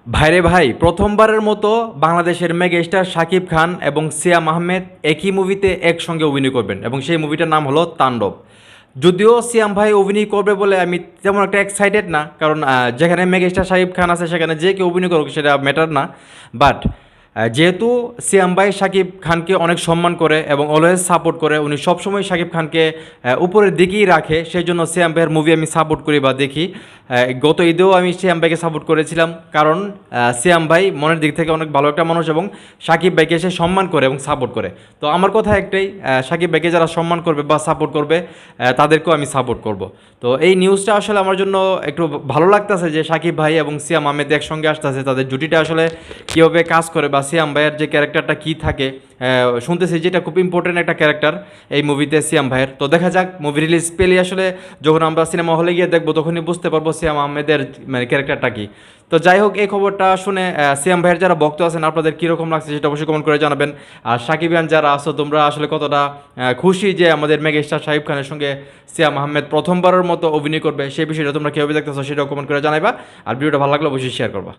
ভাইরে ভাই, প্রথমবারের মতো বাংলাদেশের মেগা স্টার শাকিব খান এবং সিয়াম আহমেদ একই মুভিতে একসঙ্গে অভিনয় করবেন এবং সেই মুভিটার নাম হলো তাণ্ডব। যদিও সিয়াম ভাই অভিনয় করবে বলে আমি তেমন একটা এক্সাইটেড না, কারণ যেখানে মেগা স্টার শাকিব খান আছে সেখানে যে কেউ অভিনয় করুক সেটা ম্যাটার না। বাট যেহেতু সিয়াম ভাই শাকিব খানকে অনেক সম্মান করে এবং অলওয়েজ সাপোর্ট করে, উনি সবসময় শাকিব খানকে উপরের দিকেই রাখে, সেই জন্য সিয়াম ভাইয়ের মুভি আমি সাপোর্ট করি বা দেখি। গত ঈদেও আমি সিয়াম ভাইকে সাপোর্ট করেছিলাম, কারণ সিয়াম ভাই মনের দিক থেকে অনেক ভালো একটা মানুষ এবং শাকিব ভাইকে সে সম্মান করে এবং সাপোর্ট করে। তো আমার কথা একটাই, শাকিব ভাইকে যারা সম্মান করবে বা সাপোর্ট করবে তাদেরকেও আমি সাপোর্ট করব। তো এই নিউজটা আসলে আমার জন্য একটু ভালো লাগতেছে যে শাকিব ভাই এবং সিয়াম আহমেদ একসঙ্গে আসতেছে, তাদের জুটিটা আসলে কীভাবে কাজ করে বা সিয়াম ভাইয়ের যে ক্যারেক্টারটা কী থাকে, শুনতেছি যেটা খুব ইম্পর্টেন্ট একটা ক্যারেক্টার এই মুভিতে সিয়াম ভাইয়ের। তো দেখা যাক, মুভি রিলিজ পেলে আসলে যখন আমরা সিনেমা হলে গিয়ে দেখবো তখনই বুঝতে পারবো সিয়াম আহমেদের মানে ক্যারেক্টারটা কী। তো যাই হোক, এই খবরটা শুনে সিয়াম ভাইয়ের যারা ভক্ত আছেন আপনাদের কীরকম লাগছে সেটা অবশ্যই কমেন্ট করে জানাবেন। আর সাকিবিয়ান যারা আছো তোমরা আসলে কতটা খুশি যে আমাদের মেগা স্টার শাকিব খানের সঙ্গে সিয়াম আহমেদ প্রথমবারের মতো অভিনয় করবে, সেই বিষয়টা তোমরা কীভাবে দেখতেছো সেটাও কমেন্ট করে জানাইবা। আর ভিডিওটা ভালো লাগলে অবশ্যই শেয়ার করবা।